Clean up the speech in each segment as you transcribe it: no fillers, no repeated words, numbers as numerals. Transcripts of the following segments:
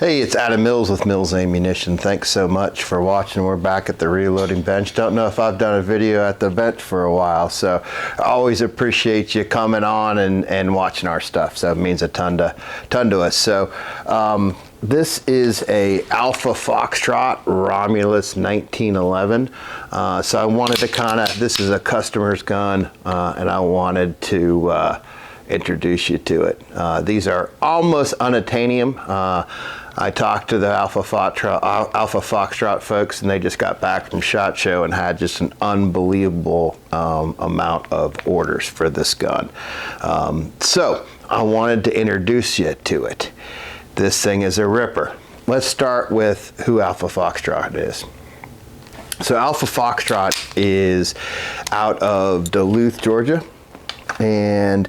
Hey, it's Adam Mills with Mills Ammunition. Thanks so much for watching. We're back at the reloading bench. Don't know if I've done a video at the bench for a while, so I always appreciate you coming on and watching our stuff. So it means a ton to us. So this is a Alpha Foxtrot Romulus 1911. So I wanted to this is a customer's gun, and I wanted to introduce you to it. These are almost unobtainium. I talked to the Alpha Foxtrot folks, and they just got back from SHOT Show and had just an unbelievable amount of orders for this gun. So I wanted to introduce you to it. This thing is a ripper. Let's start with who Alpha Foxtrot is. So Alpha Foxtrot is out of Duluth, Georgia. And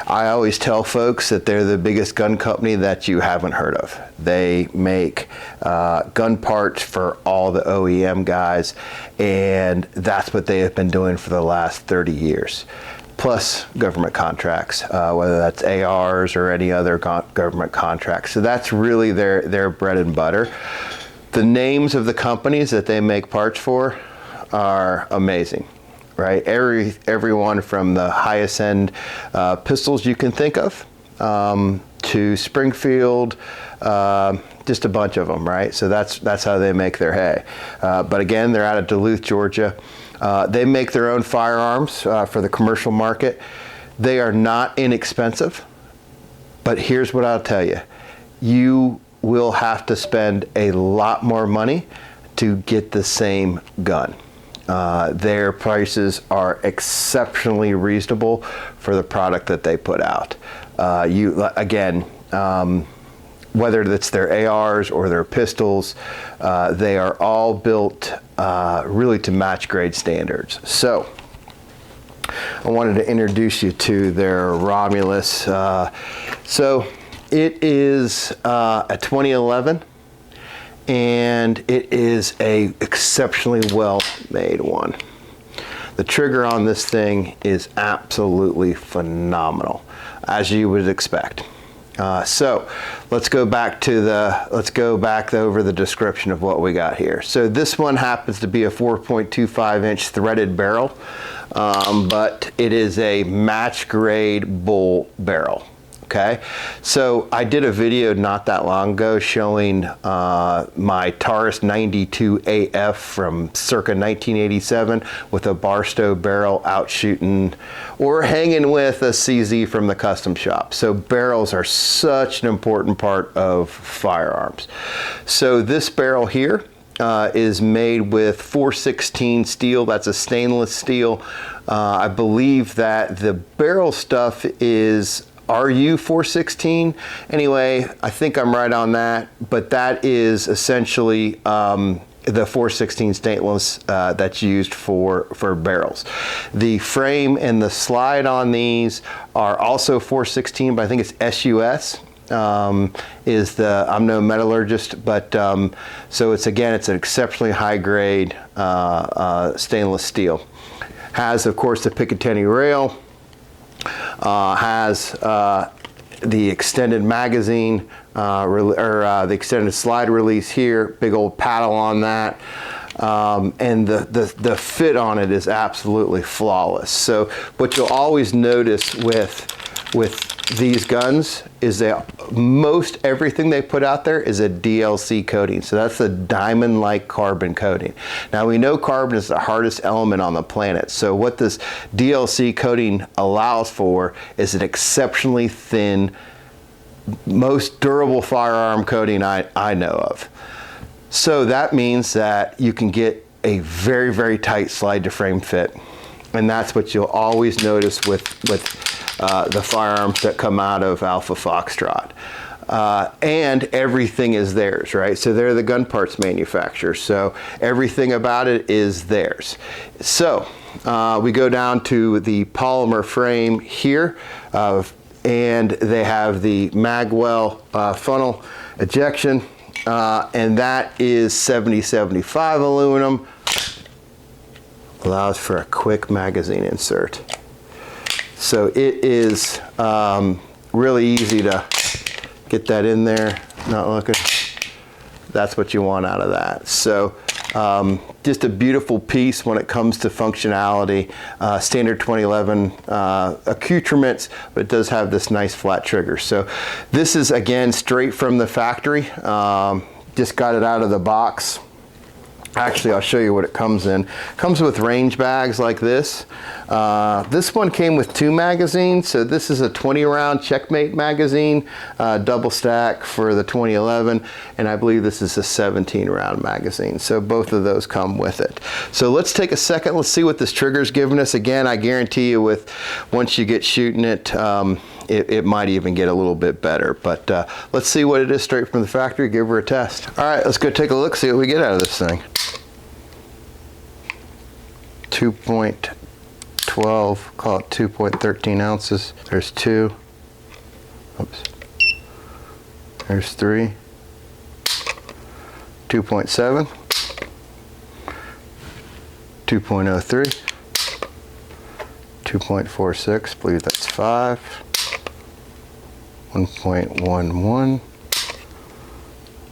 I always tell folks that they're the biggest gun company that you haven't heard of. They make gun parts for all the OEM guys, and that's what they have been doing for the last 30 years. Plus government contracts, whether that's ARs or any other government contracts. So that's really their bread and butter. The names of the companies that they make parts for are amazing. Right, everyone from the highest end pistols you can think of to Springfield, just a bunch of them, right? So that's how they make their hay. But again, they're out of Duluth, Georgia. They make their own firearms for the commercial market. They are not inexpensive, but here's what I'll tell you: you will have to spend a lot more money to get the same gun. Their prices are exceptionally reasonable for the product that they put out. Whether it's their ARs or their pistols, they are all built really to match grade standards. So I wanted to introduce you to their Romulus. So it is a 2011. And it is a exceptionally well made one. The trigger on this thing is absolutely phenomenal, as you would expect. So let's go back over the description of what we got here. So this one happens to be a 4.25 inch threaded barrel, but it is a match grade bull barrel. Okay, so I did a video not that long ago showing my Taurus 92 AF from circa 1987 with a Barstow barrel out shooting or hanging with a CZ from the custom shop. So barrels are such an important part of firearms. So this barrel here is made with 416 steel. That's a stainless steel. I believe that the barrel stuff is RU 416. Anyway, I think I'm right on that, but that is essentially the 416 stainless that's used for barrels. The frame and the slide on these are also 416, but I think it's SUS. Is the, I'm no metallurgist, but so it's an exceptionally high grade stainless steel. Has, of course, the Picatinny rail. Has the extended magazine the extended slide release here, big old paddle on that, and the fit on it is absolutely flawless. So what you'll always notice with these guns is that most everything they put out there is a DLC coating. So that's a diamond-like carbon coating. Now we know carbon is the hardest element on the planet. So what this DLC coating allows for is an exceptionally thin, most durable firearm coating I know of. So that means that you can get a very, very tight slide to frame fit. And that's what you'll always notice with the firearms that come out of Alpha Foxtrot. And everything is theirs, right? So they're the gun parts manufacturer. So everything about it is theirs. So we go down to the polymer frame here, and they have the magwell funnel ejection, and that is 7075 aluminum. Allows for a quick magazine insert. So it is really easy to get that in there, not looking. that's what you want out of that. So just a beautiful piece when it comes to functionality. Standard 2011 accoutrements, but it does have this nice flat trigger. So this is, again, straight from the factory. Just got it out of the box. Actually, I'll show you what it comes in. It comes with range bags like this. This one came with 2 magazines, so this is a 20-round Checkmate magazine, double stack for the 2011, and I believe this is a 17-round magazine. So both of those come with it. So let's take a second. Let's see what this trigger's giving us. Again, I guarantee you, once you get shooting it, it might even get a little bit better. But let's see what it is straight from the factory. Give her a test. All right, let's go take a look, see what we get out of this thing. 2.12, call it 2.13 ounces. There's 2. Oops. There's 3. 2.7. 2.03. 2.46, believe that's 5. 1.11.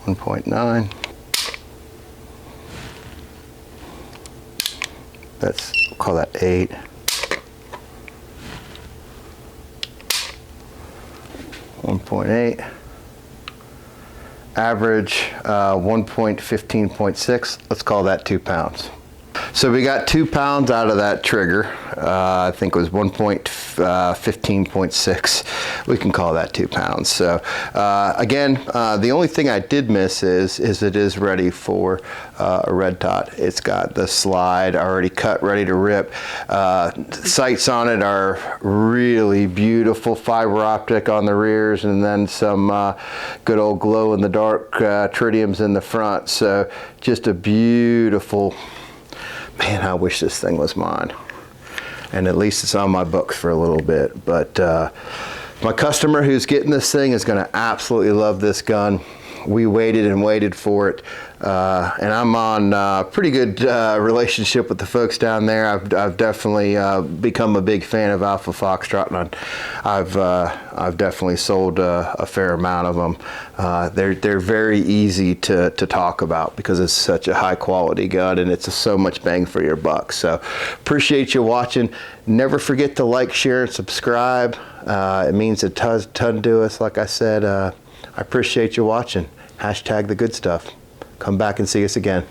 1.9. That's, we'll call that 8. 1.8. Average 1.15.6. Let's call that 2 pounds. So we got 2 pounds out of that trigger. I think it was 1.15.6. We can call that 2 pounds. So again, the only thing I did miss is it is ready for a red dot. It's got the slide already cut, ready to rip. Sights on it are really beautiful, fiber optic on the rears, and then some good old glow in the dark tritiums in the front. So just a beautiful. Man, I wish this thing was mine. And at least it's on my books for a little bit. But my customer who's getting this thing is going to absolutely love this gun. We waited and waited for it. And I'm on a pretty good relationship with the folks down there. I've definitely become a big fan of Alpha Foxtrot, and I've definitely sold a fair amount of them. They're very easy to talk about because it's such a high quality gun and it's so much bang for your buck. So appreciate you watching. Never forget to like, share, and subscribe. It means a ton to us. Like I said, I appreciate you watching. #the good stuff. Come back and see us again.